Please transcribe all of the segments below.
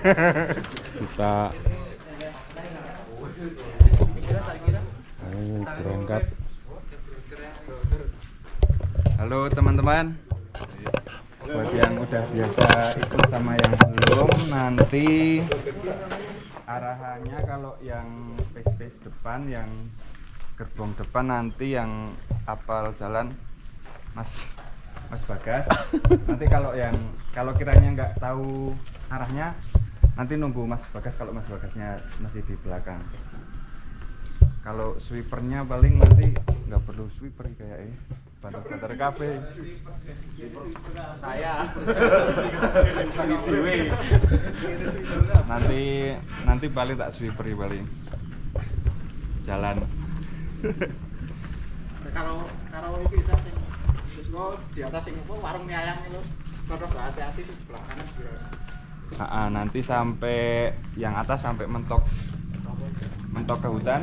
Kita berangkat. Halo teman-teman. Buat yang udah biasa ikut sama yang belum, nanti arahannya kalau yang space depan, yang gerbong depan, nanti yang apal jalan Mas Bagas. Nanti kalau kiranya nggak tahu arahnya, nanti nunggu Mas Bagas kalau Mas Bagasnya masih di belakang. Kalau sweepernya paling nanti nggak perlu sweeper kayaknya, banter-banter kafe. Saya nanti paling tak sweeper paling jalan. Kalau itu bisa sing terus kok di atas sing warung mie ayam terus kodok hati-hati sebelah kanan sebelah. Nanti sampai yang atas sampai mentok ke hutan.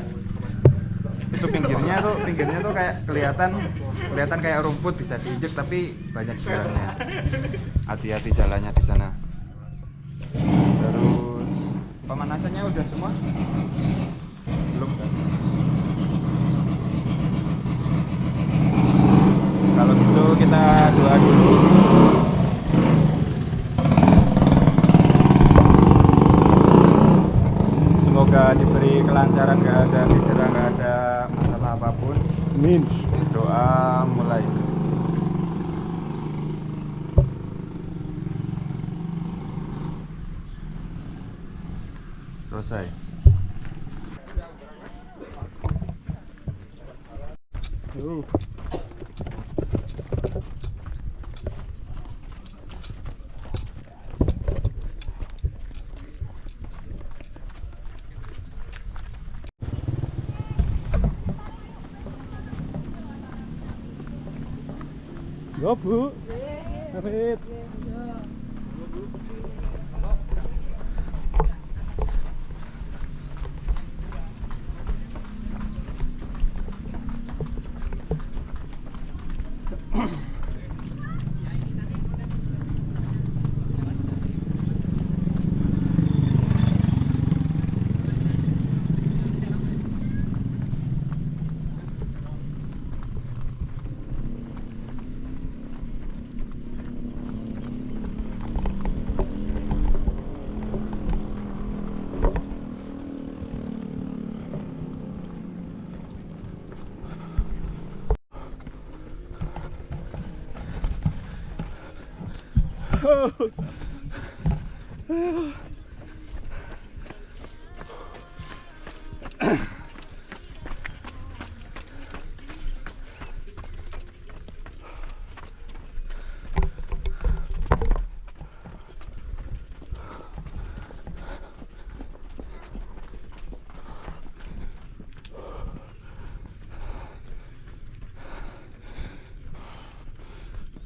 Itu pinggirnya tuh kayak kelihatan kayak rumput bisa diinjek tapi banyak jalannya. Hati-hati jalannya di sana. Terus pemanasannya udah semua? Belum kan? Kalau gitu kita doa dulu. Semoga diberi kelancaran, nggak ada bicara, nggak ada masalah apapun. Amin. Doa mulai. Selesai. Yo Bu, Arif.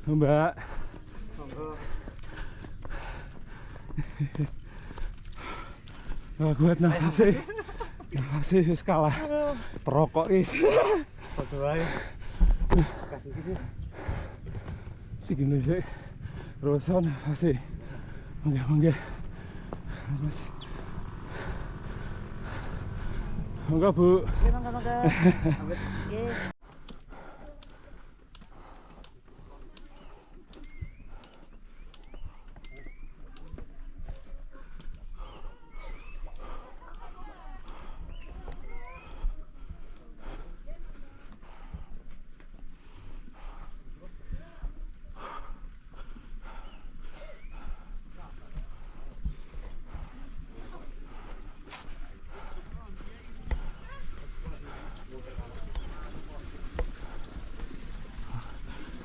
Mbak. Kuat nafasnya wis kalah perokok is. Foto ae. Kasih iki sih. Segini sih. Roson nafasnya. Mangga. Mas. Mangga Bu. Mangga.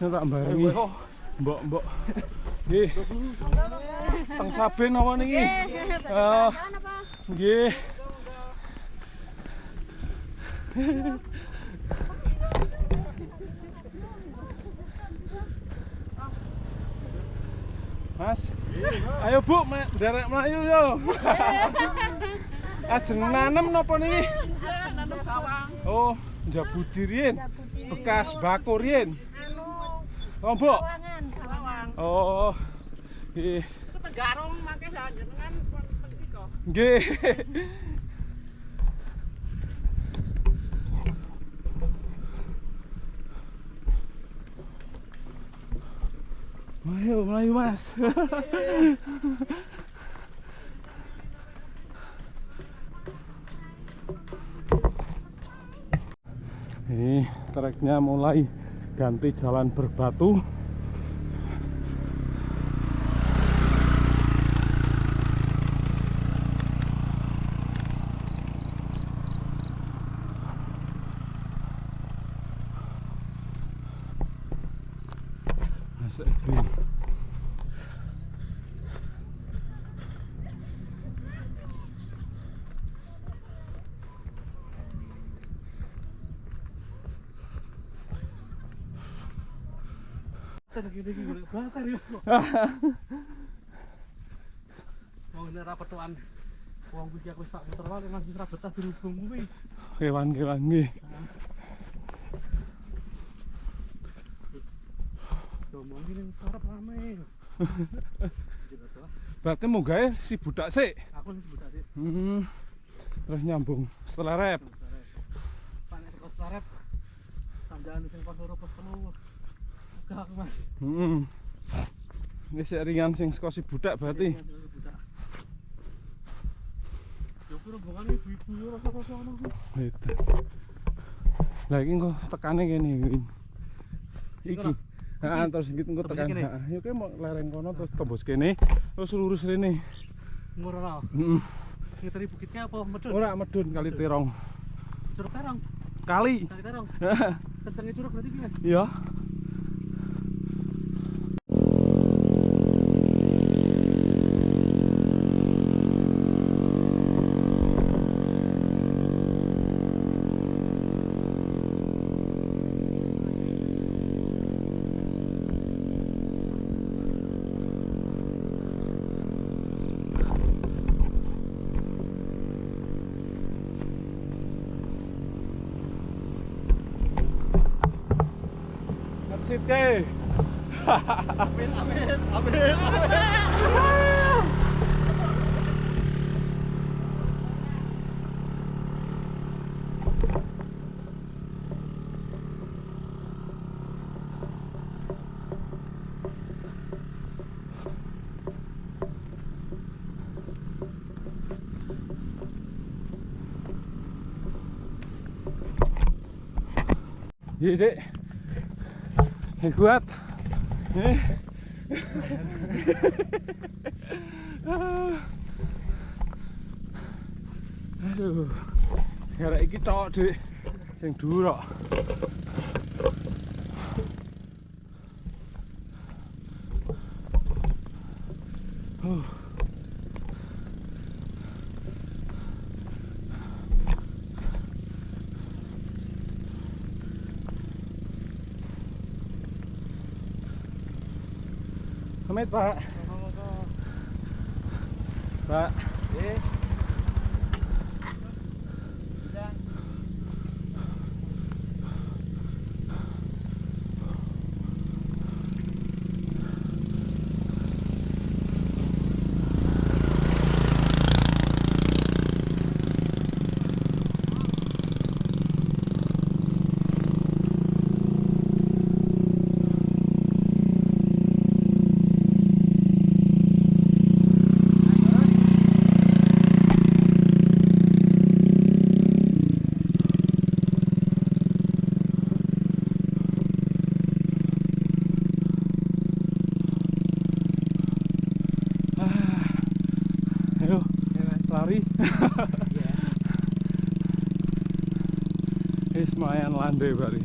Tak barengi mbok nggih teng Saben apa niki nggih Mas ayo Bu derek mlayu yo ajeng nanem napa niki nanem bawang oh njabudi riyen bekas bako riyen oh, Mbok. bawang. Oh. Nggih. Tegarong mangke jenengan Nggih. Ayo melayu Mas. Ini treknya mulai ganti jalan berbatu. Masuk ini. Gini golek bakar ya. Wong ini ra petukan. Wong kuwi aku wis tak muter wae masih ra betah dirubung kuwi. Kewan-kewan nggih. Ngomong ini sarap rame. Berarti munggah si budak sik. Aku nih budak sih. Terus nyambung setelah rep. Panek teko starep. Tanjakan sing pas loro pas telu. Gak aku Mas. Ini sik ringan sing saka si budak berarti. Yo ku rombongan ibu-ibu yo rasa-rasa ono ku. Gitu. Lah iki kok tekane kene iki. Iki. Heeh, terus iki engko tekan. Heeh, yo ki mau lereng kono terus tembus kene, terus lurus rene. Ngono. Heeh. Ngiteri bukitnya apa medun? Ora medun kali Terong. Curug Terong. Kali. Kali Terong. Kencenge curug berarti piye? Iya. Ngecit ke. Amin amin amin amin. Iya, Dek. Kuat. Aduh. Gara iki tok, Dik. Sing dhuwur kok. Pamit, Pak. Pak. Ayo, lari. Wis lumayan landai berarti.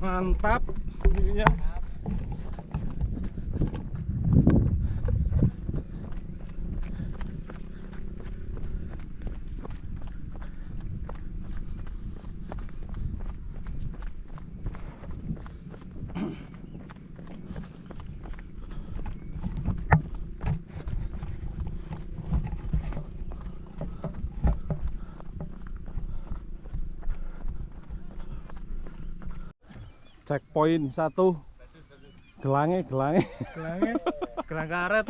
Mantap ininya. checkpoint 1. Gelange. Gelangnya gelang karet.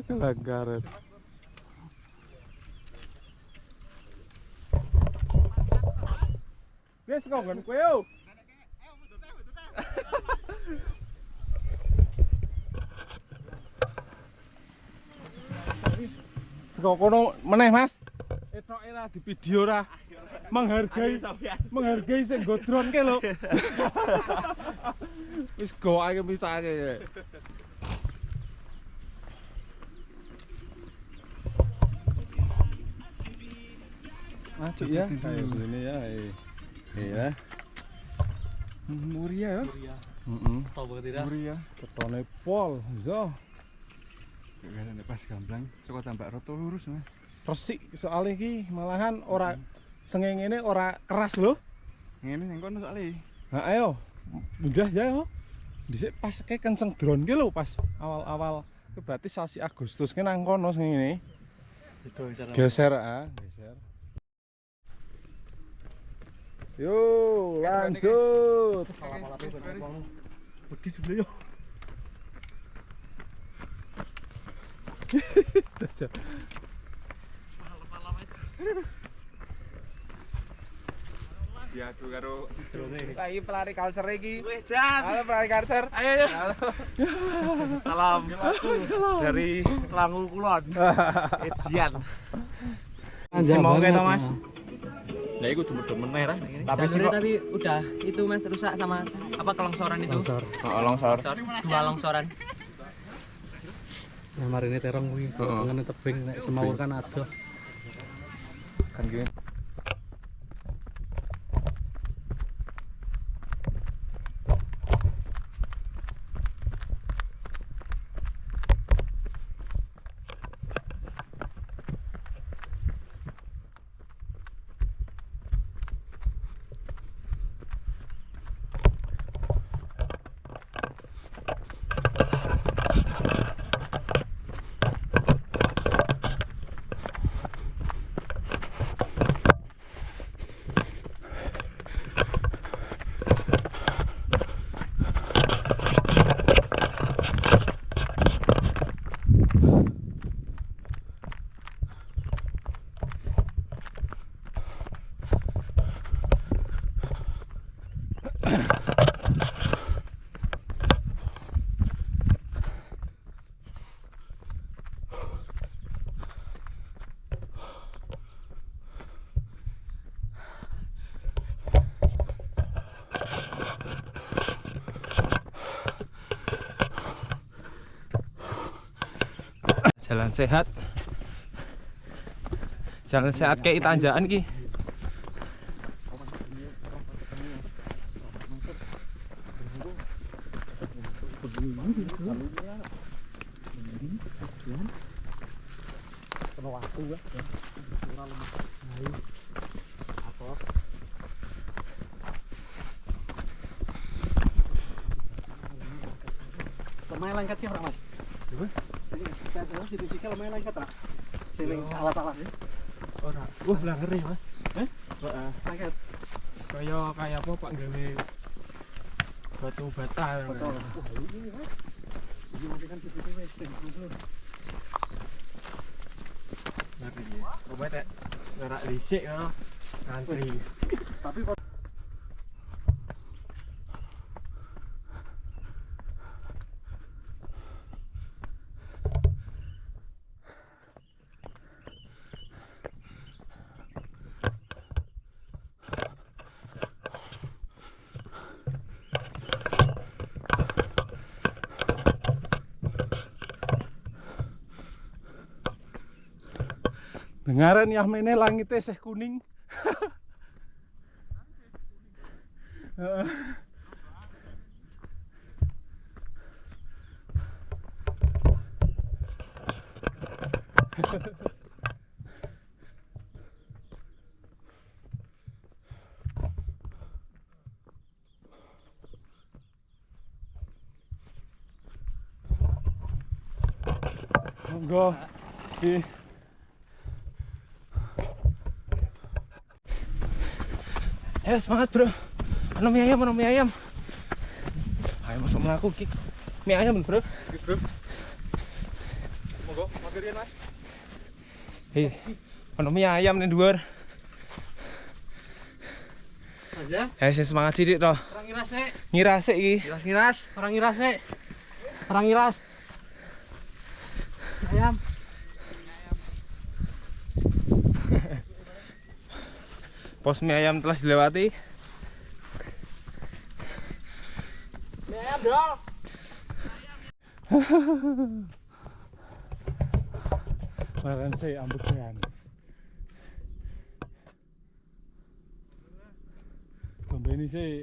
Gelang karet. Wes kok nggon kowe yo. Seko kono meneh Mas. Etoke ra di video ra. Menghargai sing nggo drone ke lho. Wis goake pisake. Maju ya, kayak gini ya. Iya. Muria ya. Tahu banget tidak? Muria. Ketone pol, iso. Gak pas gamblang, coba tambah roto lurus Mas. Resik soalnya iki malahan ora sengengene ora keras lho. Ngene sing kono soalé. Nah ayo, munggah ya yo. Dhisik pas kayak kenceng drone ki lho pas awal-awal. Itu berarti sasi Agustus ki nang kono sing ngene. Itu cara. Geser geser. Yo, lanjut. Wedi dulu yo. Diadu karo Lagi pelari culture iki. Wedan. Halo pelari culture. Ayo. Salam. Dari Langu Kulon. Edian. Si mau keto Mas. Lah iku demen-demen merah ini. Tapi udah itu Mas rusak sama apa kelongsoran itu? longsor. Dua longsoran. Nah, mari ini terong kuwi, ngene tebing nek semawur kan adoh. Kan gini. Jalan sehat. Jalan sehat kayak tanjakan ki. Lumayan lengket sih Mas. Saya terus sertifikat lumayan lengket tak? Sing salah-salah ya. Ora. Wah, lah ngeri, Mas. Heeh. Lengket. Kayak apa Pak gawe batu bata. Betul. Wah, ini Mas. Ini masih kan CCTV sing belum. Ngeri ya. Rupanya ngerak dhisik ya. Ngantri. Tapi Dengaran ya mene langitnya seh kuning. Monggo. Ayo semangat bro. Ano mie ayam, ano mie ayam. Ayo masuk melaku ki. Mie ayam bro. Bro. Monggo, mampir Mas. Hei, ono mie ayam nih dhuwur. Aja. Sing semangat sithik to. Orang ngiras sik. Ngiras sik iki. Ngiras. Orang ngiras sik. Orang ngiras. Ayam. Pos mie ayam telah dilewati. Mie ayam dong. Leren sih ambekan. Lomba ini sih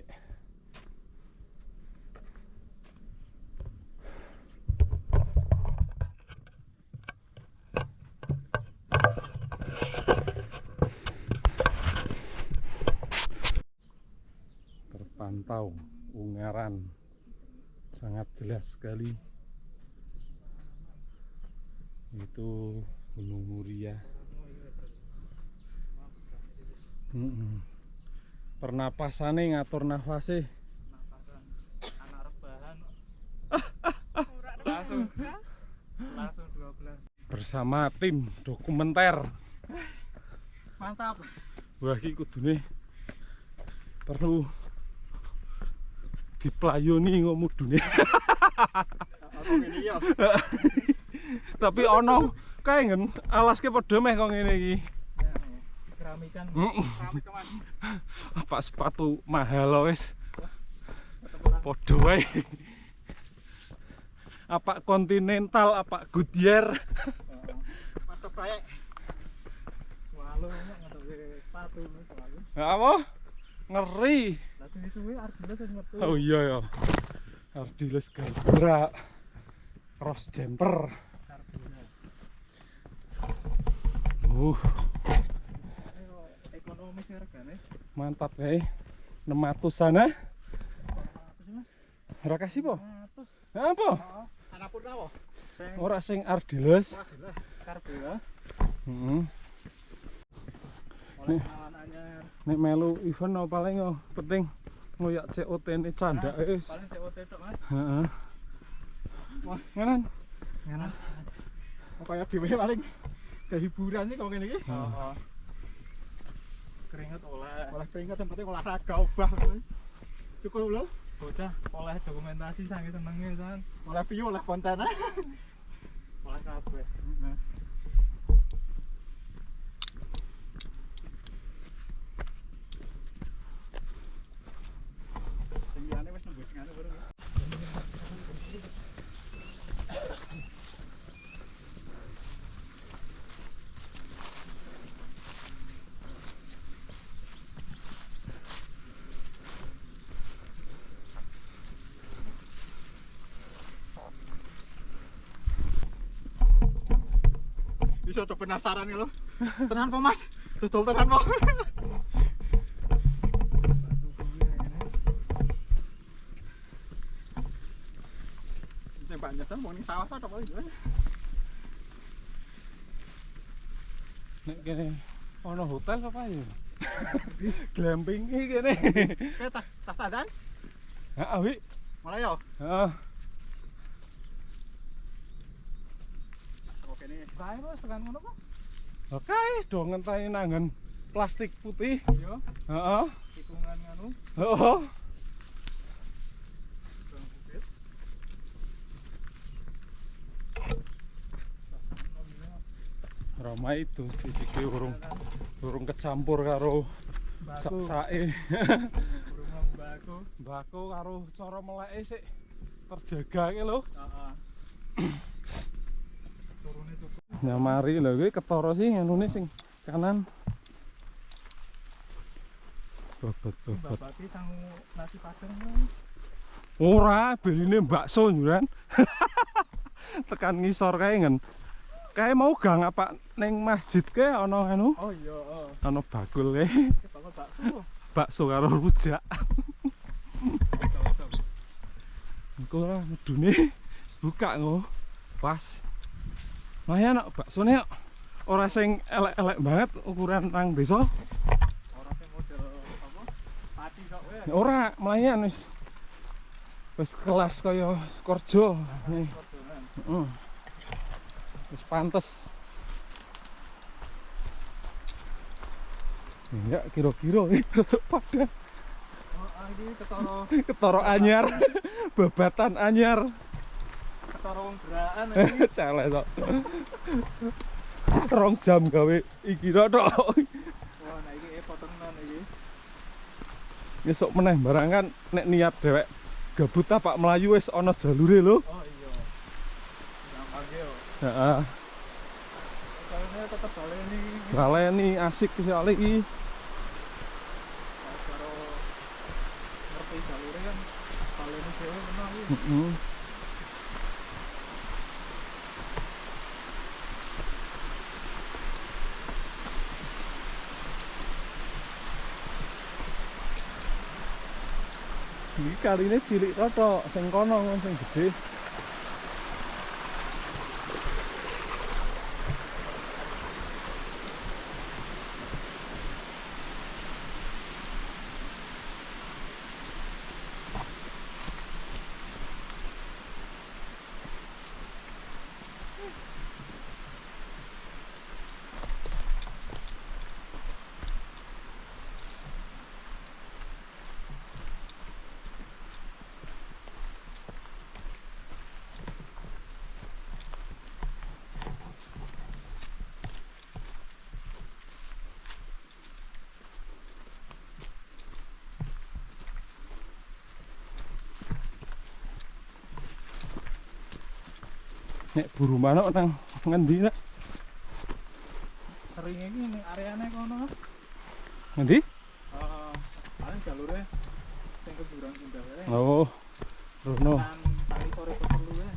terpantau Ungaran sangat jelas sekali. Itu Gunung Muria. Pernapasane ngatur nafase. Anak rebahan. Langsung 12. Bersama tim dokumenter. Mantap. Wah iki kudune perlu diplayoni kok mudune. Aku ngene ya. Tapi ono kae ngen alaske padha meh kok ngene iki. Keramikan. Mm. Keman. Apa sepatu mahal lo wis. Padha wae. Apa Continental, apa Goodyear. Mantap proyek. Walu ngetok sepatu soalnya. Apa? Ngeri. Lah suwi-suwi Ardiles wis metu. Oh iya ya. Ardiles Gabra. Cross jumper. Ekonomis hargane. Mantap kae. 600 sana. Ora kasih po? 100. Apa? Anak pun apa? Ora sing Ardiles. Ardiles karbo ya. Heeh. Oleh kenalan anyar. Nek melu event no paling yo penting ngoyak COT ne candake wis. Paling COT tok, Mas. Heeh. Wah, nganan. Ngene. Kaya dhewe paling kehiburan sih kok ngene iki. Heeh. Keringet oleh keringet yang penting olahraga obah kuwi. Cukup lho. Bocah oleh dokumentasi sange senenge san. Oleh view oleh konten. Oleh kabeh. Heeh. Sing liyane wis nembus ngene baru. Bisa udah penasaran ya lo. Tenan po Mas. Dodol tenan po. Sing banyak kan mau ning sawah tok apa iki. Nek kene ono hotel apa ya? Glamping iki kene. Kayak tas tadan. Heeh, Wi. Mulai yo. Heeh. Oke nih. Kae Mas tekan ngono kok. Oke, do ngenteni nangen plastik putih. Yo, Heeh. tikungan nganu. Heeh. Rama itu fisike urung kecampur karo sak-sake. Burung mbako. Mbako karo cara meleke sik terjaga ki lho. Heeh. Turune cukup. Ya mari lho kuwi ketara sih nganune sing kanan. Bobot. Babati sangu nasi padang. Ora, beline bakso nyuran. Tekan ngisor kae ngen. Kae mau gang apa ning masjid ke ana anu? Oh iya, heeh. Ana bakul kae. Bakal bakso. Bakso karo rujak. Engko ora medune wis buka ngo. Pas. Lumayan kok baksone kok. Ora sing elek-elek banget ukuran nang desa. Ora sing model apa? Ora, melayan wis kelas kaya Korjo. Heeh. Wis pantes. Enggak kira-kira pada ketara anyar, babatan anyar. Ketara wong gerakan Celek tok. 2 jam gawe iki tok. wah nah iki potenan iki Esuk meneh barang kan nek niat dhewek gabut apa melayu wis ana jalure lho. oh iya gampang yo Heeh. soalnya tetep baleni Baleni asik soalnya iki. karo ngerti jalure kan baleni dhewe menang iki Heeh. Iki kaline cilik tok, sing kono sing gedhe. Nek buru manuk nang ngendi, Mas? sering iki ning areane kono Ngendi? paling jalure sing keburan pindah wae Oh. Rono. kan tali sore perlu wae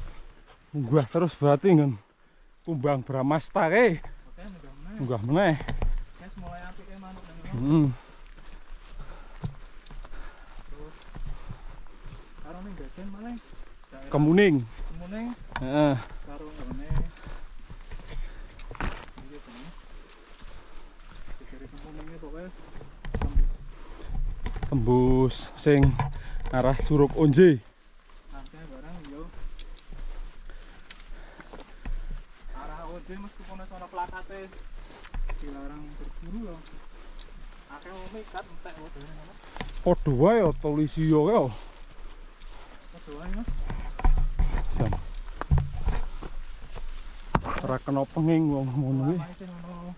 Munggah terus berarti ngen kumbang Bramasta ke. oke mudah-mudahan Munggah meneh. wis mulai apike manuk nang kono Heeh. terus karo ning gajen malah Kemuning. kemune Heeh. karo ngene iki kene dikira kemune pokoke Tembus sing arah Curug Onje. akeh barang yo arah ode meskipun ana plakate dilarang berburu yo akeh wong mikat entek wae ngono Padha wae tulisi yo ke. padha wae Mas Jam. Ora kena penging wong ngono kuwi. Lama sing ono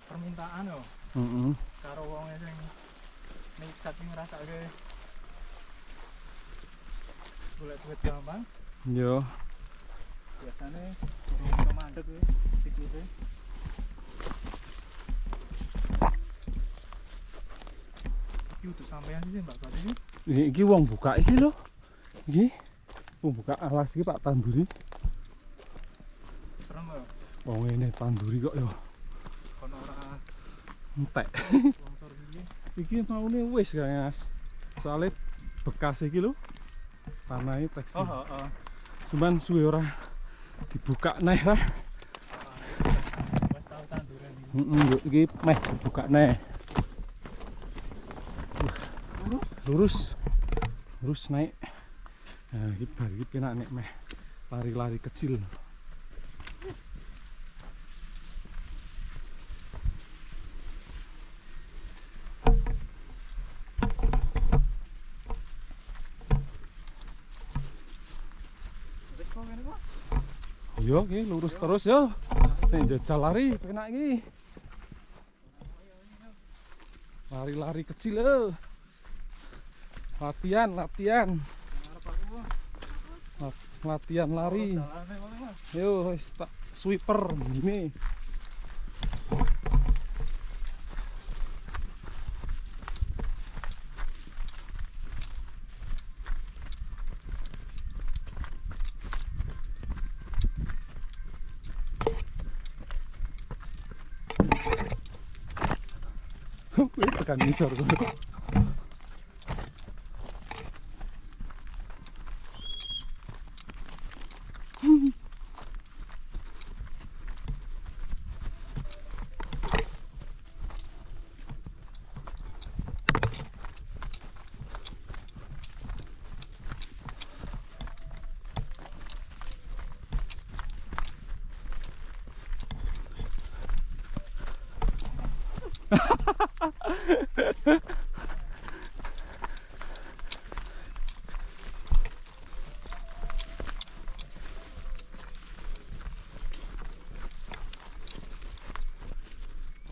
permintaan yo Heeh. karo wong sing mikat sing ngrasake golek duit gampang Yo. biasane ora mandek kuwi sikluse iki udah sampean sih Mbak Bati iki Iki wong buka iki lho. Iki wong buka alas iki Pak Tanduri. serem yo Wong ngene Tanduri kok yo kono ora entek. longsor iki Iki maune wis Mas. Soale bekas iki lho. Tanahe tekstil. heeh Cuman suwe ora dibuka neh lah. wis tau tanduran iki Heeh, iki meh dibuka neh. Lurus. Lurus naik. Nah, iki bar iki penak nek meh lari-lari kecil. wis kok ngene kok Yo, iki lurus terus yo. Nek jajal lari penak iki. Lari-lari kecil lho. Latihan. arep aku Latihan lari. dalane paling Mas Yo, wis tak sweeper gini. Tekan ngisor tuh.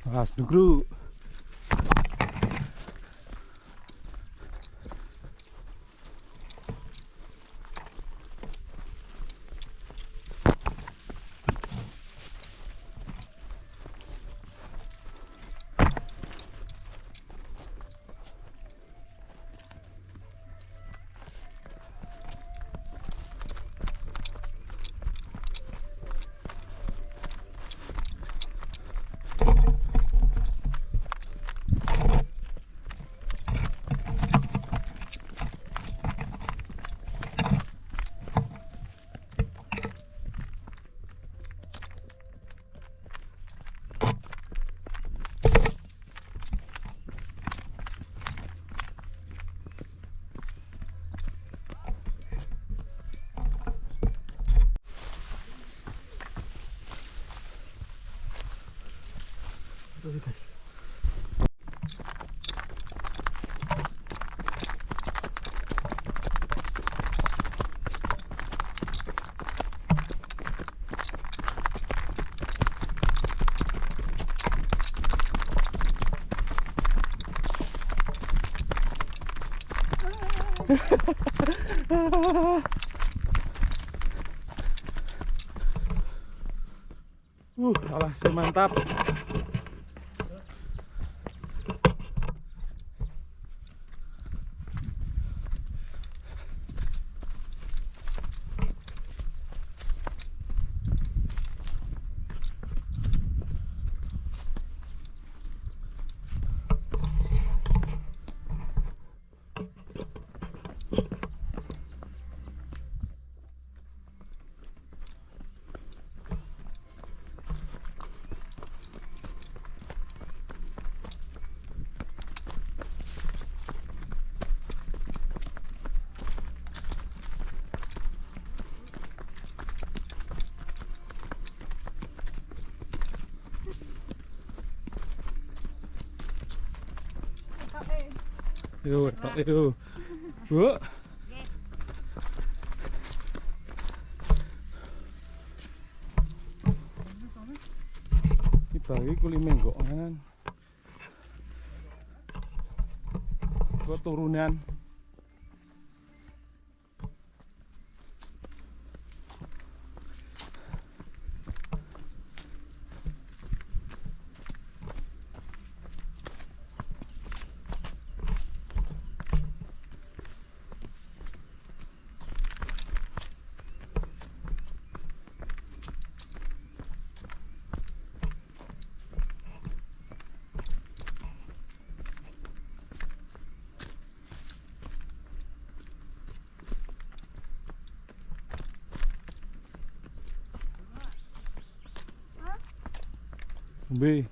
Mas Nugru. Alah sih mantap. Yo, yo. Bu. Iki bagi kuli menggok kan. Gua turunan. B.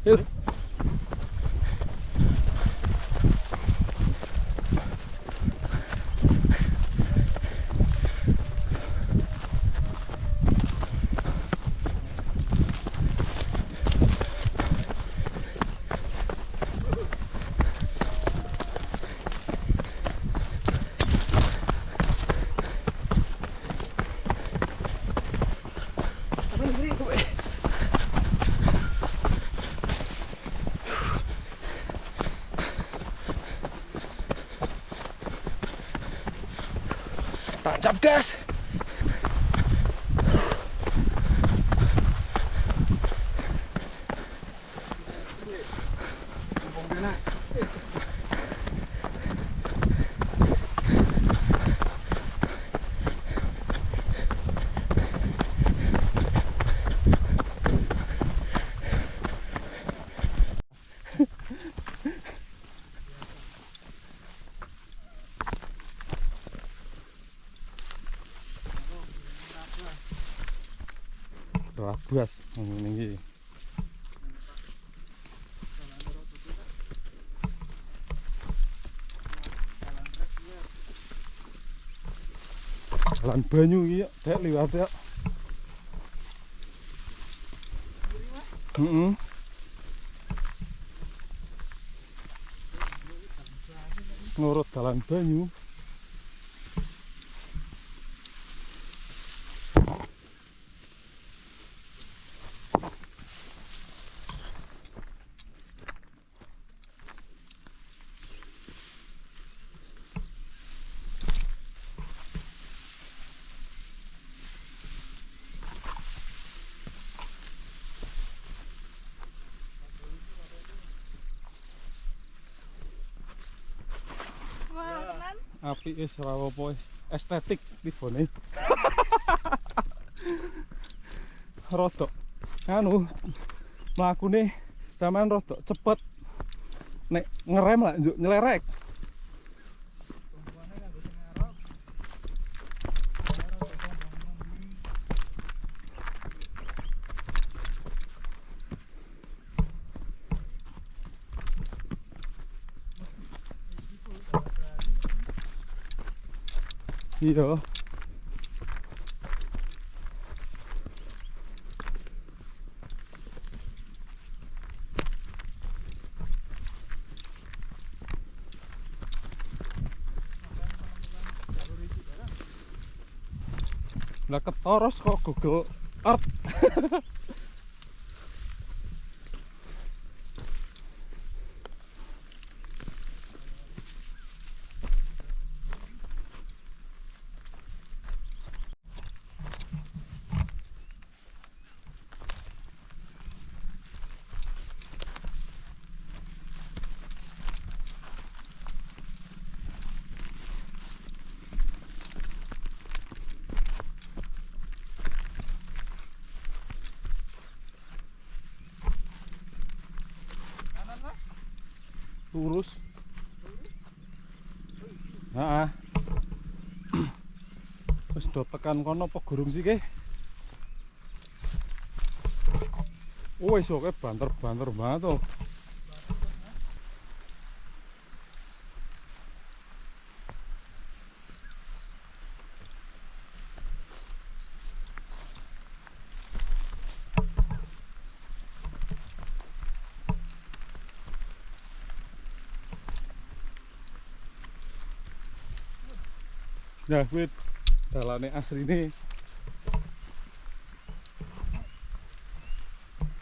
Yuk. Tancap gas. Rabas ngene iki. Jalan banyu iki ya, Dek liwat ya. Heeh. Nurut jalan banyu. Api wis ora apa estetik tibone. Rodok anu mlakune sampean rodok cepet. Nek ngerem lah njuk nyelerek. Iya. Lah ketoros kok Google Earth. Lurus. Heeh. Wis do tekan kono apa gurung sih ke? Oh wis oke banter-banter banget tuh. Nah, kuwi dalane asline.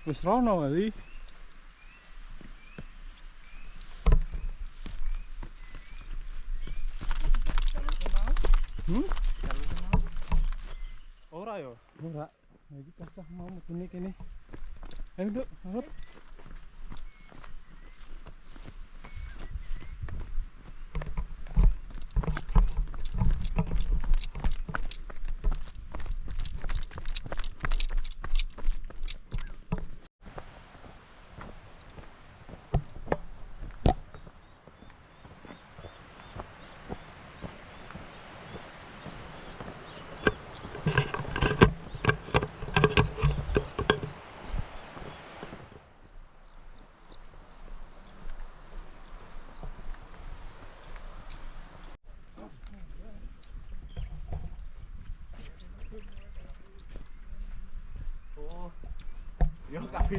Wis rono kali. Ora yo, ora. Iki cacah mau metune kene. Ayo, Nduk, urut.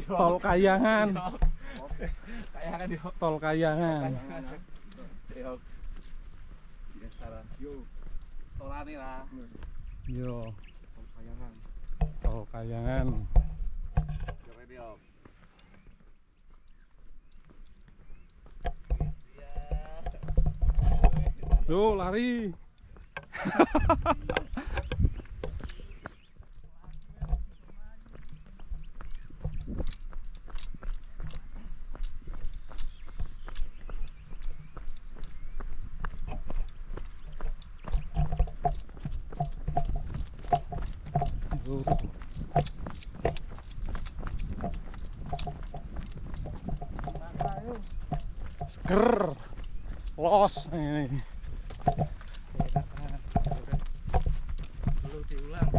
Tol Kayangan. Kayangan yo. Tol Kayangan. Yo. Biasa yo. Tolane lah. Yo, Tol Kayangan. Tol Kayangan. Keren yo. Yo, lari. Seger. Los ini. Perlu diulang.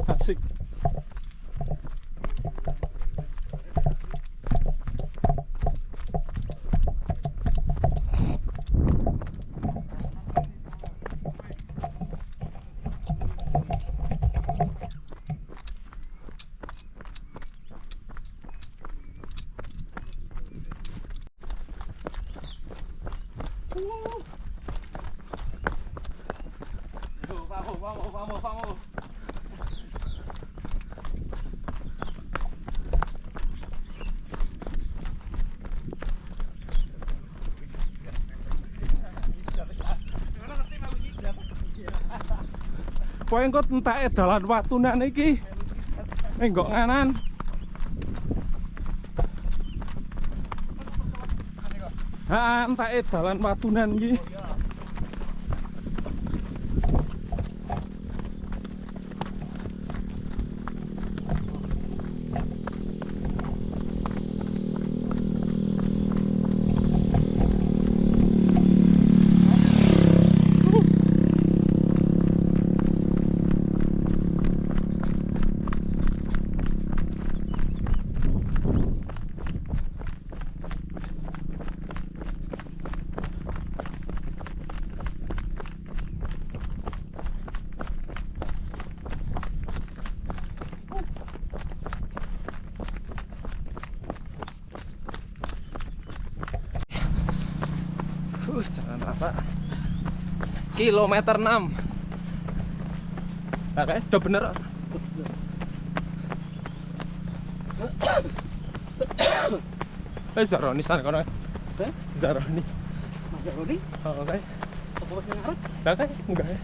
Asik. Kowe engko entake dalan watunan iki. Enggok nganan. Ha, entake dalan watunan iki. Jalan rata. Kilometer 6. Nah, kayak udah bener. Zaroni sana kono. Zaroni. Zaroni? Oh, oke. Apa wis ngarep? Lah kayak enggak ya.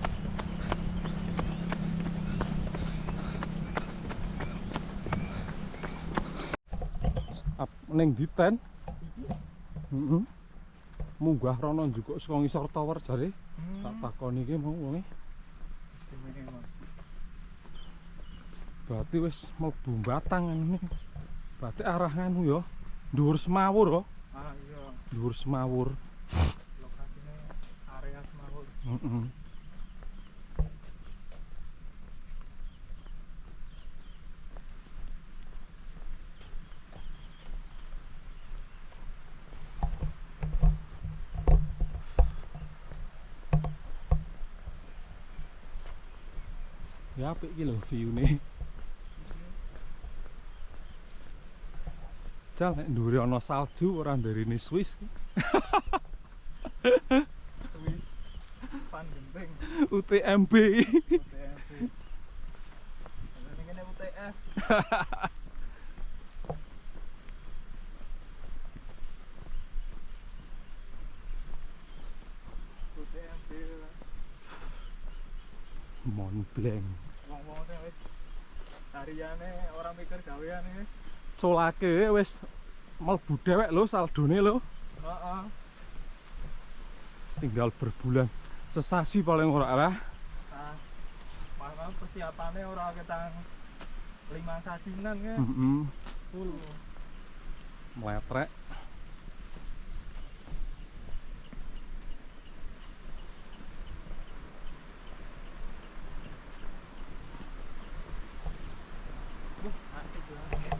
Ning diten. Heeh. Munggah rono njukuk saka ngisor tower jare. Tak takoni iki mau wonge. Berarti wis mlebu Batang ngene. Berarti arah nganu ya. Dhuwur Semawur ya. Ah iya, Dhuwur Semawur. lokasinya area Semawur. Heeh. Ya apik iki lho view-ne. Jal nek ndhure ana salju ora ndarene Swiss. Wis pan genting UTMB. UTMB. Ini kene UTS. UTMB. Mont Blanc. Wong-wong sing wis hariane ora mikir gaweane. Colake wis mlebu dhewek lho saldone lho. Heeh. Tinggal berbulan. Sesasi paling ora lah. Nah, mana persiapannya ora ketang 5 sasinan ya. Heeh. Full. Meletrek. Asik banget.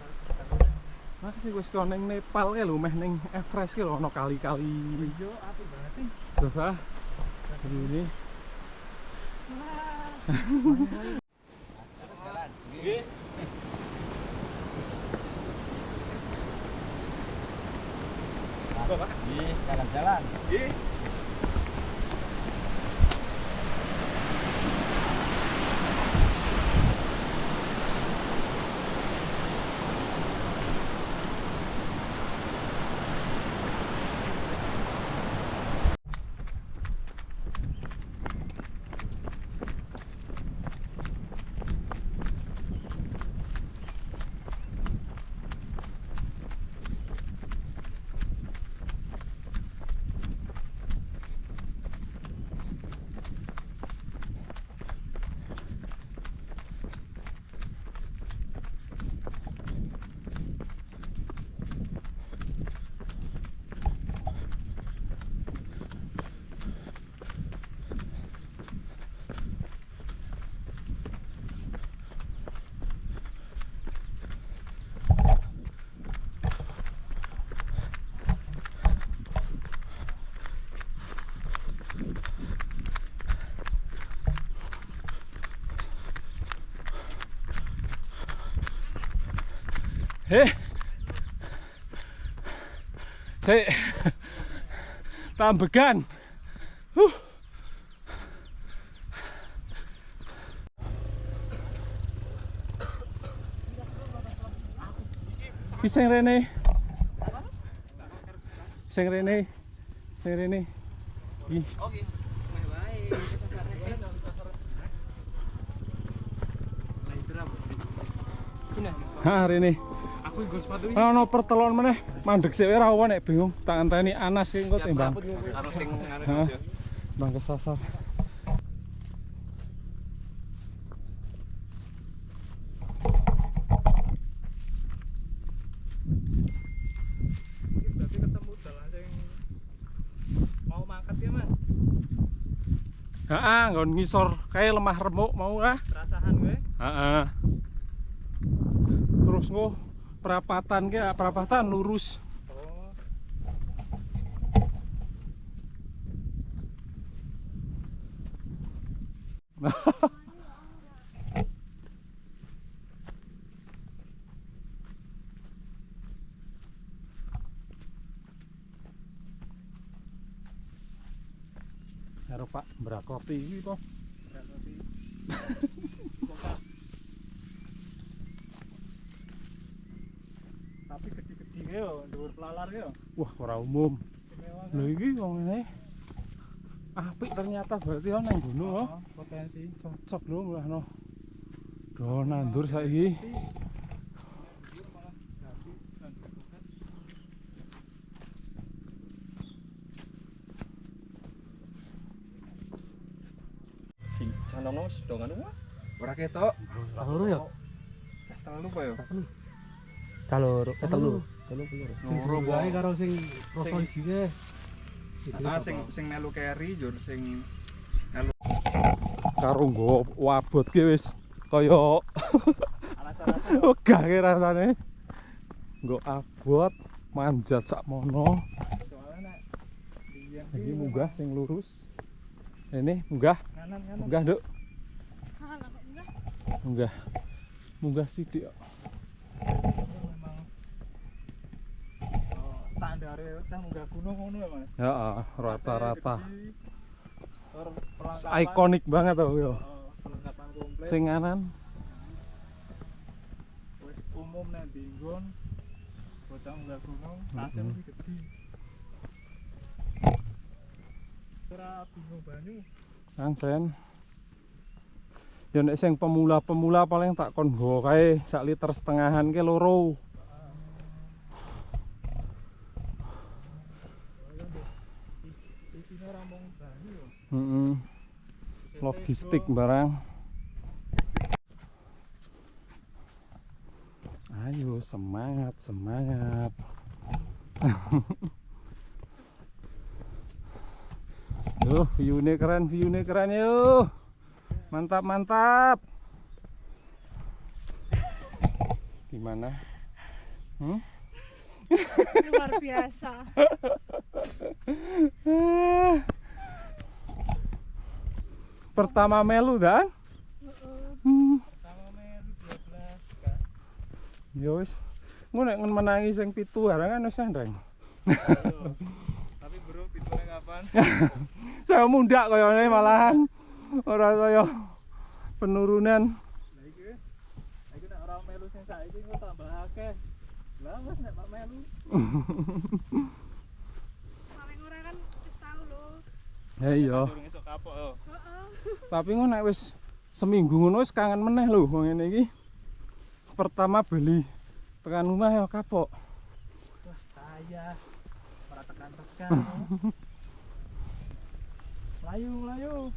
Nah, sing wis kok ning Nepal ke lho meh ning Everest ki lho ana kali-kali. Yo apik banget sih. Susah. Ini Jalan-jalan. Saya tambegan. Sing rene. Sing rene. Sing rene. Iki. Oke. Baik. Mas. Ha rene. Aku nggo sepatu iki. Ono pertelon meneh mandek sik ora awan nek bingung. Tak enteni Anas ki engko timbang. Karo sing ngene Heeh. Mas ya. Bang kesasar. Iki berarti ketemu dalan sing mau mangkat ya Mas. Heeh, nggon ngisor kae lemah remuk mau lah. Rasahan gue. Heeh. Terus ngo perapatan ki perapatan lurus. Oh. Karo Pak Mbrakoti iki to. Tapi gede-gede ke yo, dhuwur pelalar ke yo. Wah, ora umum. Istimewa Lho iki wong ngene. Apik ternyata berarti ono nang gunung oh. Potensi. Cocok lho mulahno. Do nandur saiki. Sing canono sedongan wae. Ora ketok. Loro ya. Cah terlalu apa ya? Kaloro, telu. Loro Wae wae. karo sing Sing- rasa isine. Sing melu carry jur sing Karo nggo wabot ki wis kaya Alas-alasan wegah ki rasane. Nggo abot manjat sakmono. soalnya nek biyen Iki munggah sing lurus. Ini munggah, kanan-kanan munggah, Nduk. Munggah. Munggah sithik. memang standar cah munggah gunung ngono ya Mas. Heeh, rata-rata. Perlengkapan Ikonik banget tuh yo. perlengkapan komplit. Sing kanan. Wis umum nek dinggon bocah munggah gunung tasnya mesti gede. Ora bingung banyu. Sen. Ya nek sing pemula-pemula paling tak kon nggawa kae 1,5 liter ki loro. Isine ora mung banyu yo. Heeh. Logistik barang. Ayo semangat, semangat. Yo, view-ne keren yo. Mantap, mantap. Gimana? Luar biasa. Pertama melu dan? Sama melu 12 Kak. Ya wis. Engko nek menangi sing 7 harangan wis ndang. Ayo. Tapi bro, pitune kapan? Saya mundak kayane malahan. Ora kaya penurunan. Lah iki nek ora melu sing saiki engko tambah akeh. Lah wis nek Pak melu. Paling ora kan wis tau lho. Ya iya. Durung esuk kapok yo. Heeh. Tapi ngono nek wis seminggu ngono wis kangen meneh lho wong ngene iki. Pertama beli tekan rumah ya kapok. Wah, saya ora tekan-tekan. Layu.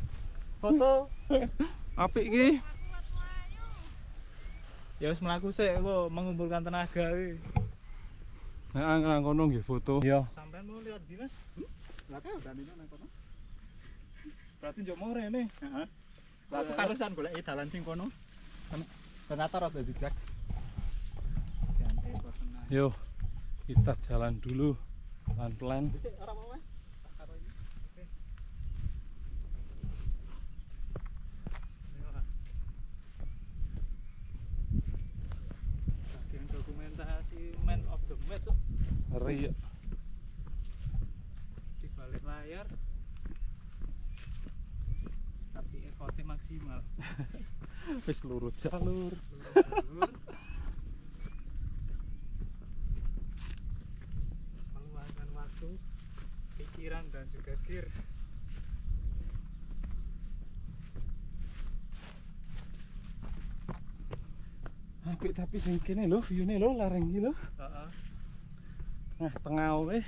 Foto. Apik iki. Ya wis mlaku sik engko mengumpulkan tenaga iki. Heeh, nang kono nggih foto. Iya. Sampean mau lihat di Mas? Lah kan udah nang kono. Berarti njok mau rene. Heeh. Lah aku karusan goleki dalan sing kono. Ternyata rada zigzag. Jangan repot tenan. Yo. Kita jalan dulu pelan-pelan. Sik ora mau Mas. Tak karo iki. Oke. Bagian dokumentasi man of the match kok. Ngeri. Di balik layar. Tapi effortnya maksimal. Wis lurus jalur. Jalur. Meluangkan waktu, pikiran dan juga gear. Tapi sing kene lho, view-ne lho lereng iki lho. Heeh. Nah, tengah wae.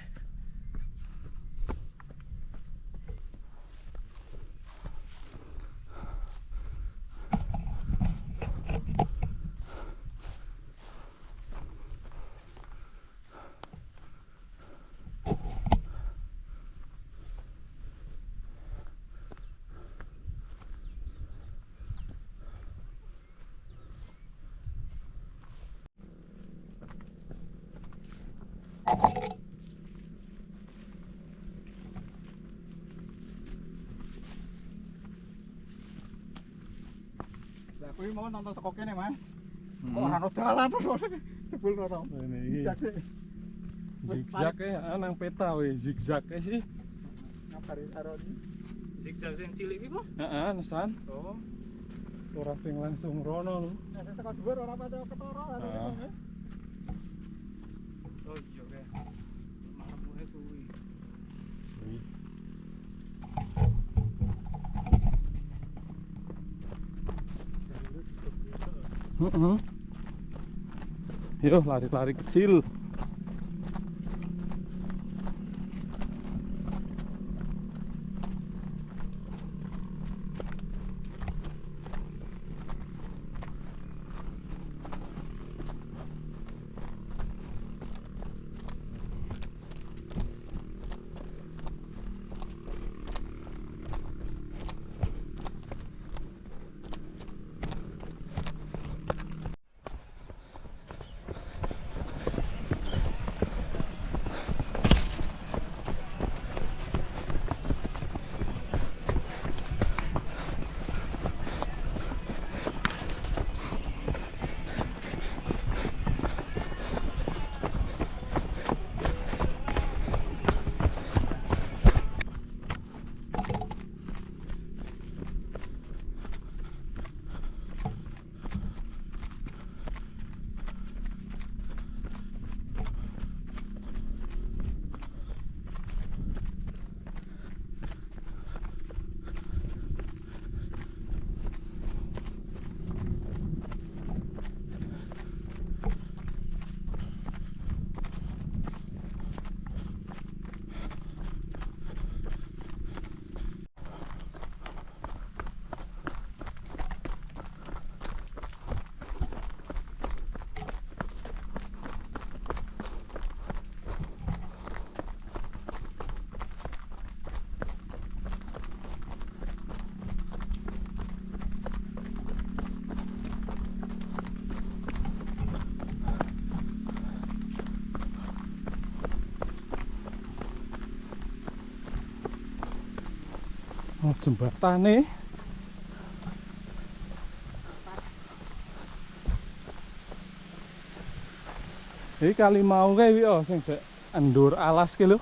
Lah kuwi mau nonton saka kene, Mas. Hmm. Kok ora ono dalan jebul ora. Ini iki. Zigzag sih. Zigzag nang peta we, zigzag sih. Ngabari karo iki. Zigzag sing cilik iki, Po? Heeh, nesan. Oh. Ora sing langsung rono lho. Nek sing saka dhuwur ora pati ketara ada Ah. ngene. Oh iya kayak. Mamuhe kuwi. Heeh. Yo lari-lari kecil. Oh, jembatane. Iki kali mau kae wi sing dek endur alas ki lho.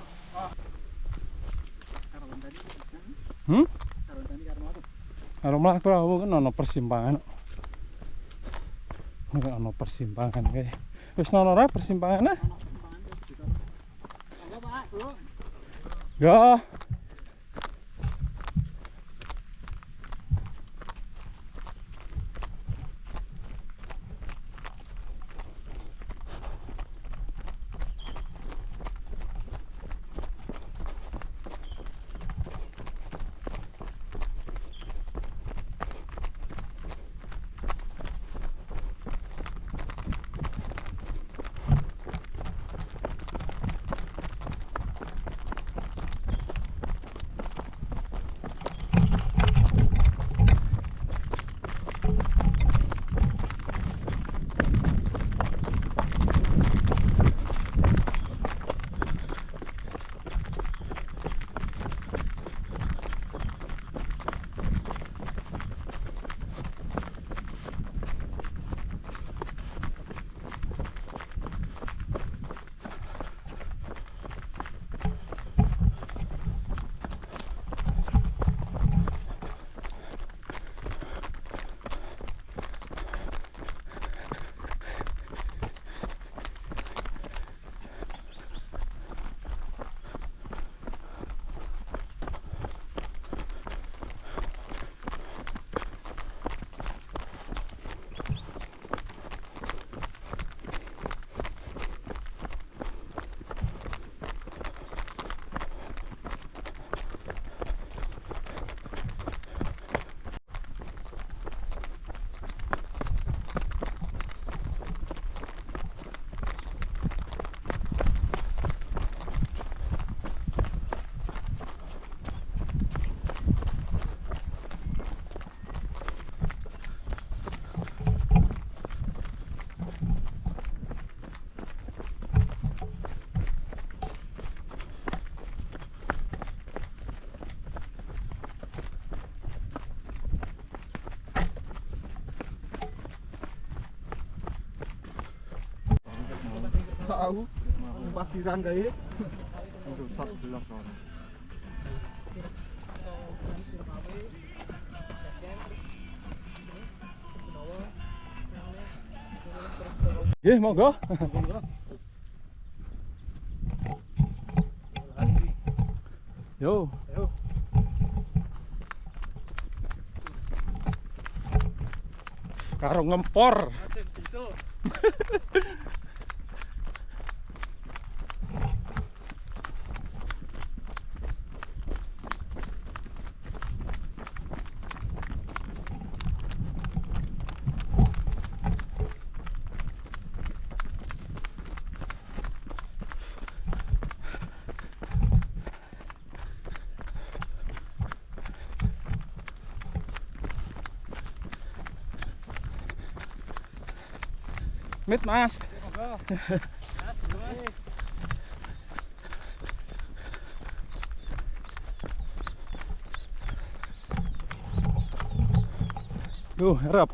Karo tadi. Hmm? Karo tadi karo apa? Karo mlaku aku kan ono persimpangan. Ora ono persimpangan kae. Wis ono ora persimpangan ah? Halo, Pak, Bu. Ya. Tahu. Parkiran kayak. Rusak jelas kan. Nggih, monggo. Yo. Ayo. Karo ngempor. Mesin diesel. Mit Mas. Duh, harap.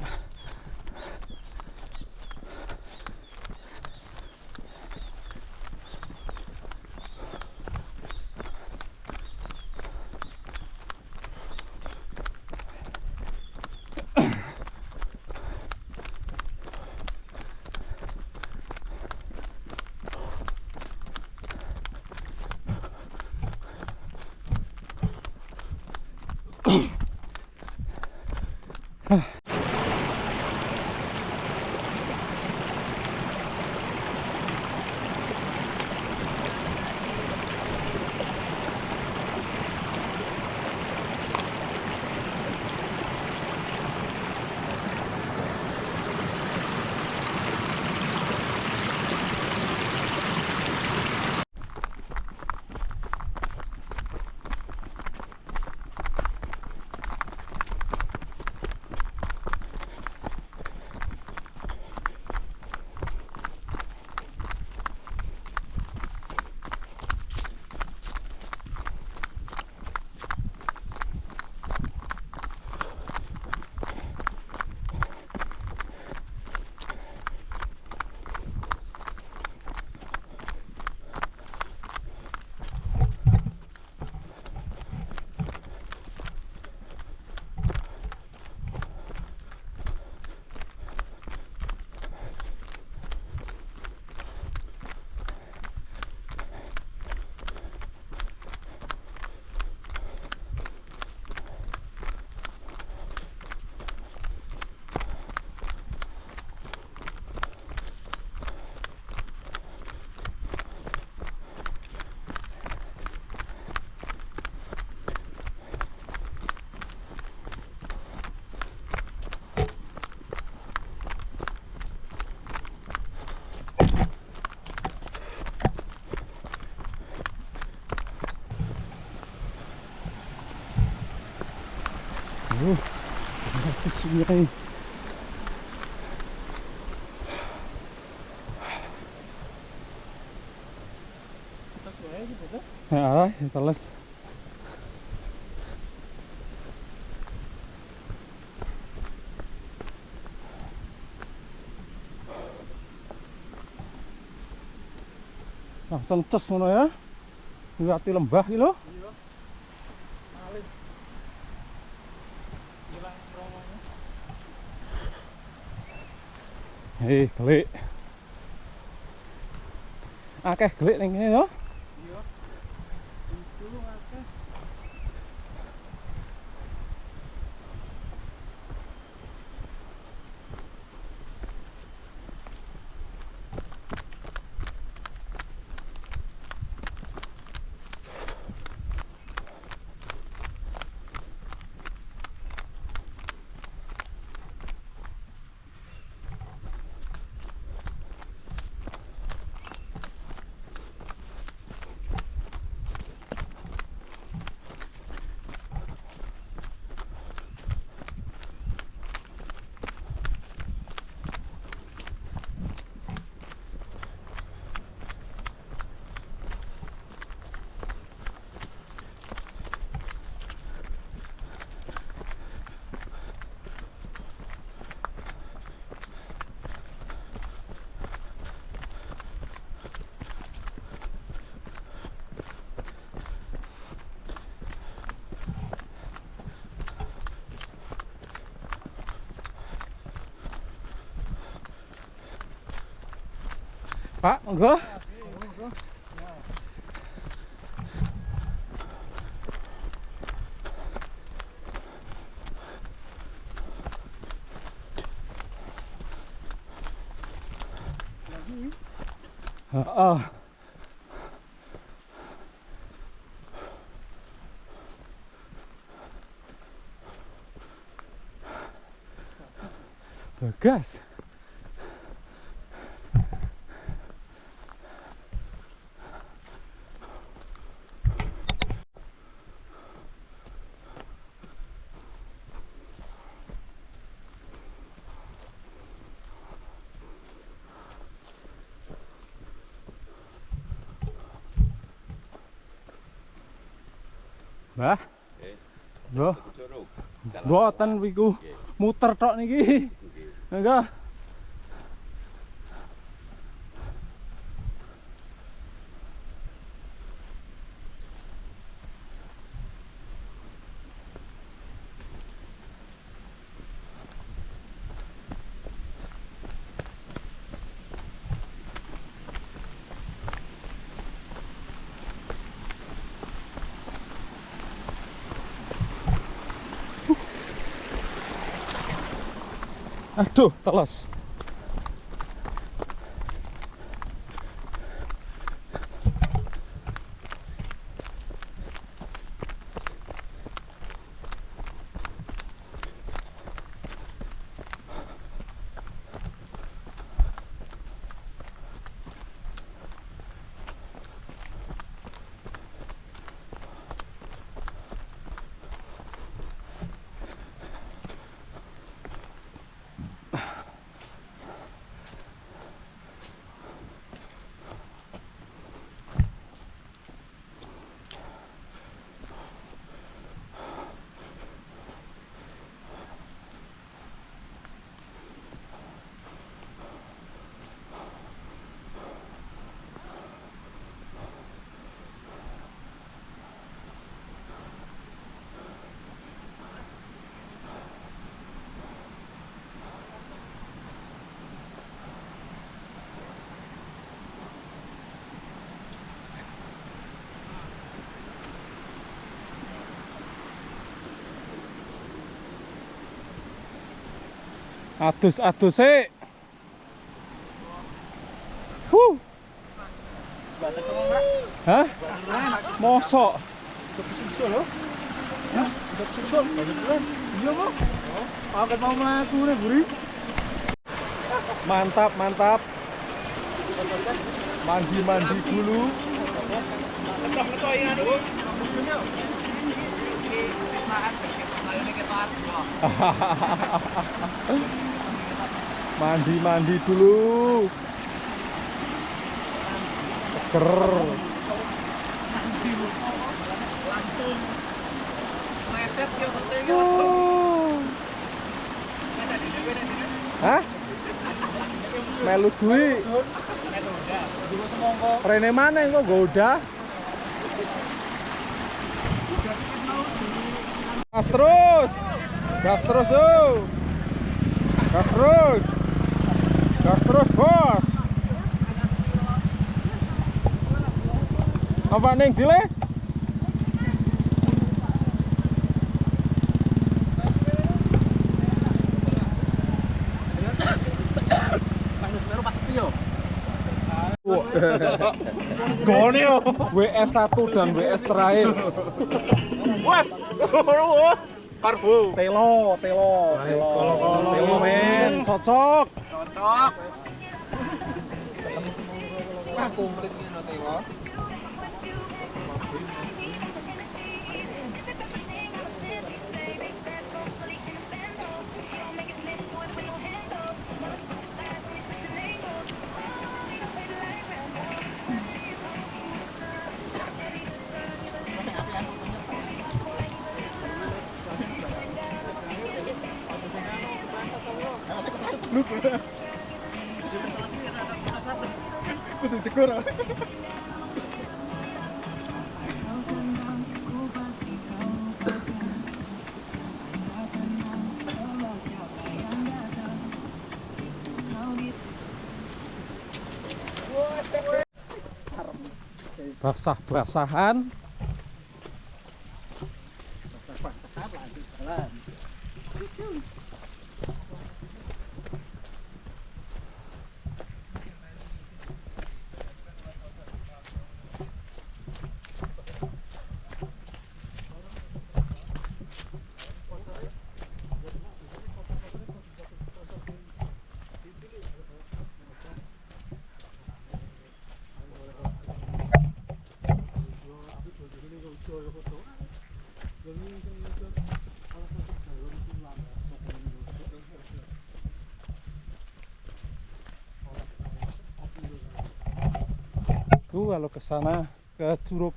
Sungai. Ya, teles. Langsung tes ngono ya. Ngliwati lembah iki lho. Hei, gelik. Akeh gelik ning kene yo. Iya. Itu akeh. Pak, monggo. Heeh. Bagas. Mbah. Loh. Mboten wiku muter tok niki. Enggak. Aduh, teles. Adus-adus sik. Hah? Mosok. Iya kok. Aku mau mlaku nih, Buri. Mantap, mantap. Mandi-mandi dulu. Mandi-mandi dulu. Seger. Langsung reset ya penting Hah? Melu duwi. Rene mana kok goda? Gas terus. Gas terus, oh. Gas terus. Gas terus, Bos. Apa ning dile? Gone yo. WS1 dan WS terakhir. Wah. Parbo. Telo men, cocok. wah komplit ini no tewo Kudu cekur. basah-basahan. Basah-basahan lanjut jalan. Kalau ke sana ke Curug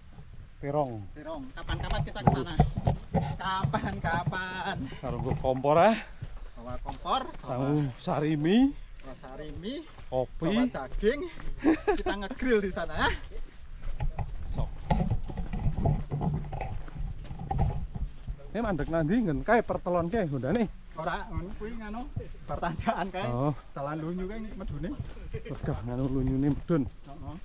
Terong. Terong, kapan-kapan kita ke sana. Kapan-kapan. Karo nggo kompor ah, Bawa kompor, sangu sarimi, bawa sarimi, kopi. bawa daging. Kita ngegrill di sana ya. Ini mandek nanti kan kayak pertelon kayak udah nih. Ora ngono kuwi ngano, pertanjaan kae. Oh, Dalan lunyu kae medune. wegah nganu lunyune medun. Heeh.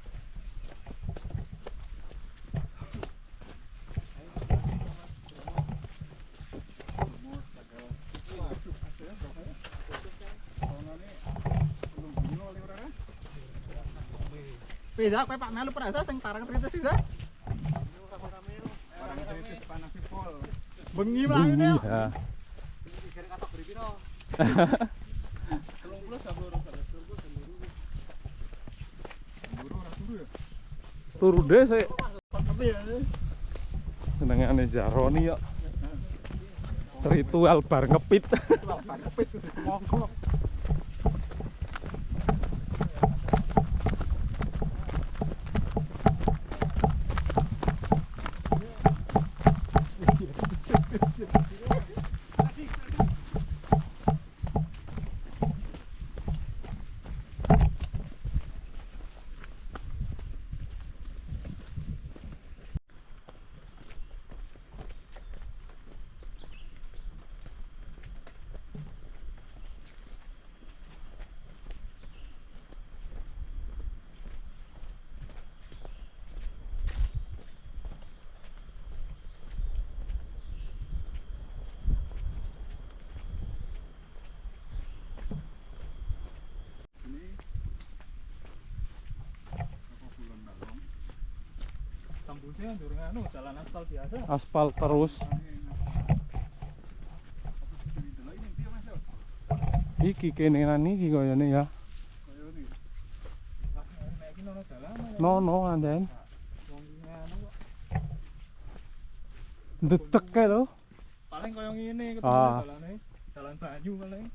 Peza kowe Pak Melu prasa sing parang tritis iki. Barang kritis panasi pol. Bengi mlangune. Ya. Turu deh sih. Tapi ya. Senengane Jaroni ya. Ritual bar ngepit. Wah, kepit kudu semongko. Tembusnya durung anu jalan aspal biasa. Aspal terus. Iki kenenan iki koyone ya. Nek iki ono dalan. Nono anden. Wong anu kok Detek kae lho. paling koyo ngene ketemu Ah. dalane. Dalan banyu paling.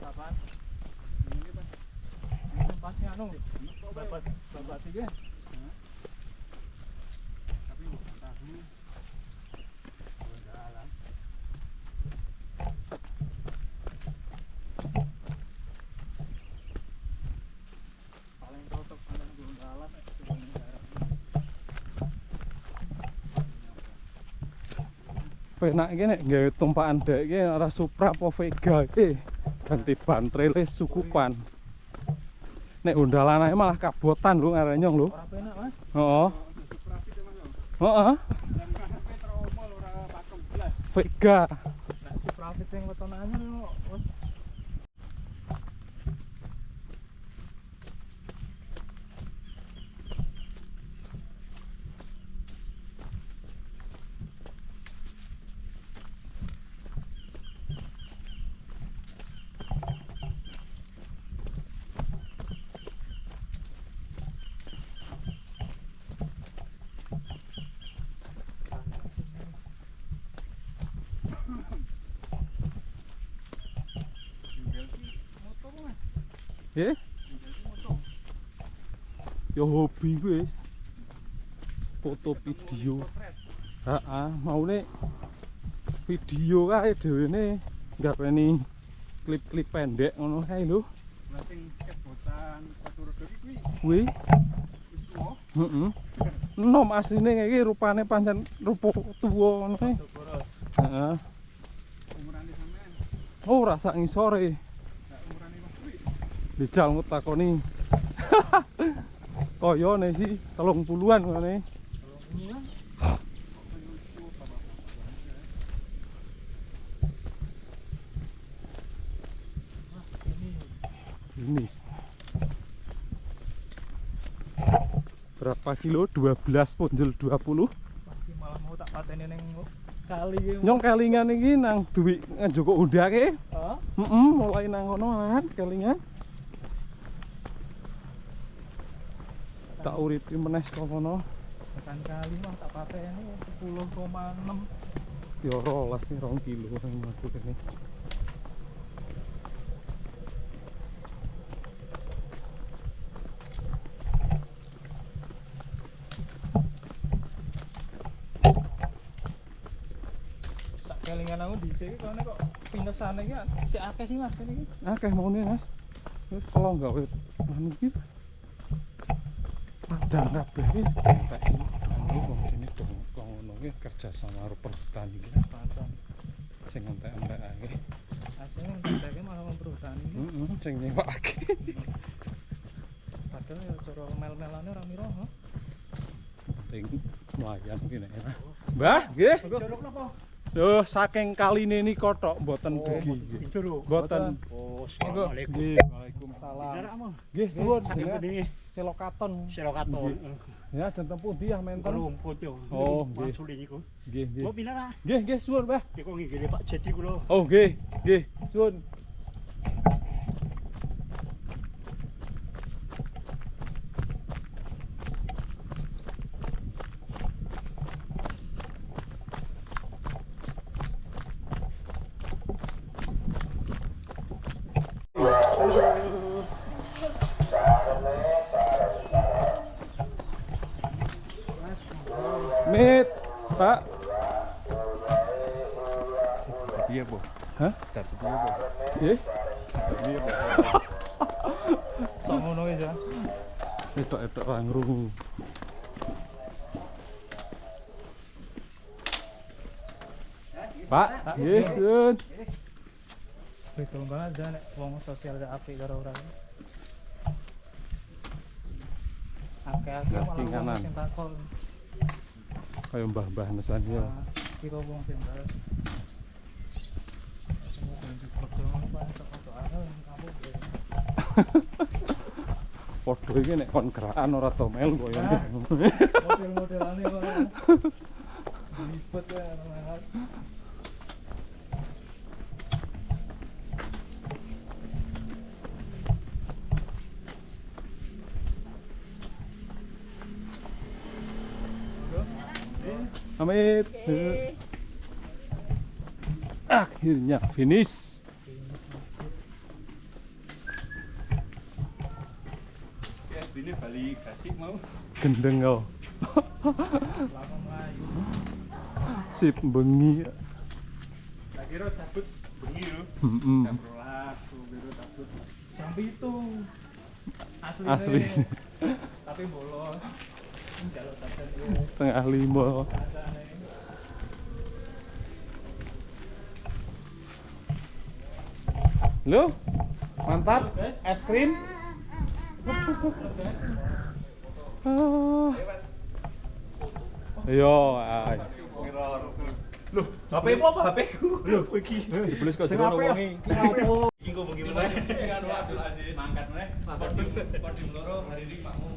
Kapan? Ini Pak. Ini tempatnya anu. Babat iki. Tapi bukan tahu. Dalam. Paling cocok pandang durung dalan nek durung daerah. Penak iki nek gawe tumpakan dek iki ora Supra apa Vega iki. Ganti ban trailer sukupan. Nek undalan ae malah kabotan lho arek nyong lho. Ora penak, Mas. Heeh. Heeh. Vega. Nek si profit sing wetone anyar kok wis Ya hobi gue. Foto video. Heeh, maune video kae dhewene nggapeni klip-klip pendek ngono kae lho. Lah sing skateboardan Paturedo iki Kuwi wis tuwa. heeh. Nom asline iki rupane pancen rupa tuwa ngono kae. Heeh. Umurane sampean. Oh, rasa ngisore. Lah umurane Mas kuwi. Dijal ngutakoni. Koyone sih 30-an ngene. Ini berapa kilo? 12 punjul 20. Pasti malah mau tak pateni ning kali iki. Nyong kelingan iki nang duwi njoko undake. Heeh. Mulai nang kono kan kelingan. Tak uripi meneh saka kono. Tekan kali mah tak pateni 10,6. Ya ora sih 2 kilo nang aku kene. Sak kelingan aku dhisik kene kok pinesane iki sik akeh sih Mas kene iki. Akeh maune Mas. Wis kalau gawe anu iki padang kabeh iki entek iki wong kene dong ngono iki kerja sama karo perhutani iki Pancen. sing entek-entek ae. Asline ndekne malah memperhutani. Heeh, sing nyewake. Padahal ya cara mel-melane ora mira, ha. Penting mlayan kene. Mbah, nggih. Jorok napa? Duh, saking kaline nika tok mboten dugi. Mboten. Oh, Nggih, Waalaikumsalam. Nggih, suwun. Selokaton. Selokaton. Ya, janten pundi ya menten? Rumput yo. Oh, nggih. Masuli niku. Nggih, nggih. Kok pinara? Nggih, nggih, suwun, Mbah. Iku nggih Pak Jedi kula. Oh, nggih, nggih, suwun. Mit, Pak. Iya, Bu. Hah? Tapi piye, Bu? Nggih. Piye, Bu? Sok ngono wis ya. Etok-etok ra ngrungu. Pak, nggih, sun. Betul banget jan nek wong sosial gak apik karo ora. Akeh-akeh malah Ngerti wong kanan. sing takon. Kaya mbah-mbah nesan ya. Kira wong sing bahas. Podo iki nek kon gerakan ora tomel kok ya. Model-modelane kok. Ribet ya mahal. Amit. Akhirnya finish. Ya, ini balik kasih mau. Gendeng kau. Lama mlayu. Sip bengi. Tak kira cabut bengi lho. Heeh. Jam 12 biru cabut. Jam 7. Asli. Tapi bolos. Jaluk dadan 4:30. rasane. Lo? Mantap. Es krim. Ah. Yo, ay. Loh, HP apa HP ku? Loh, kowe iki. Jebles kok jero wonge. Iki kok bengi meneh. Kan Abdul Aziz. Mangkat meneh. Kodim loro hari ini makmu.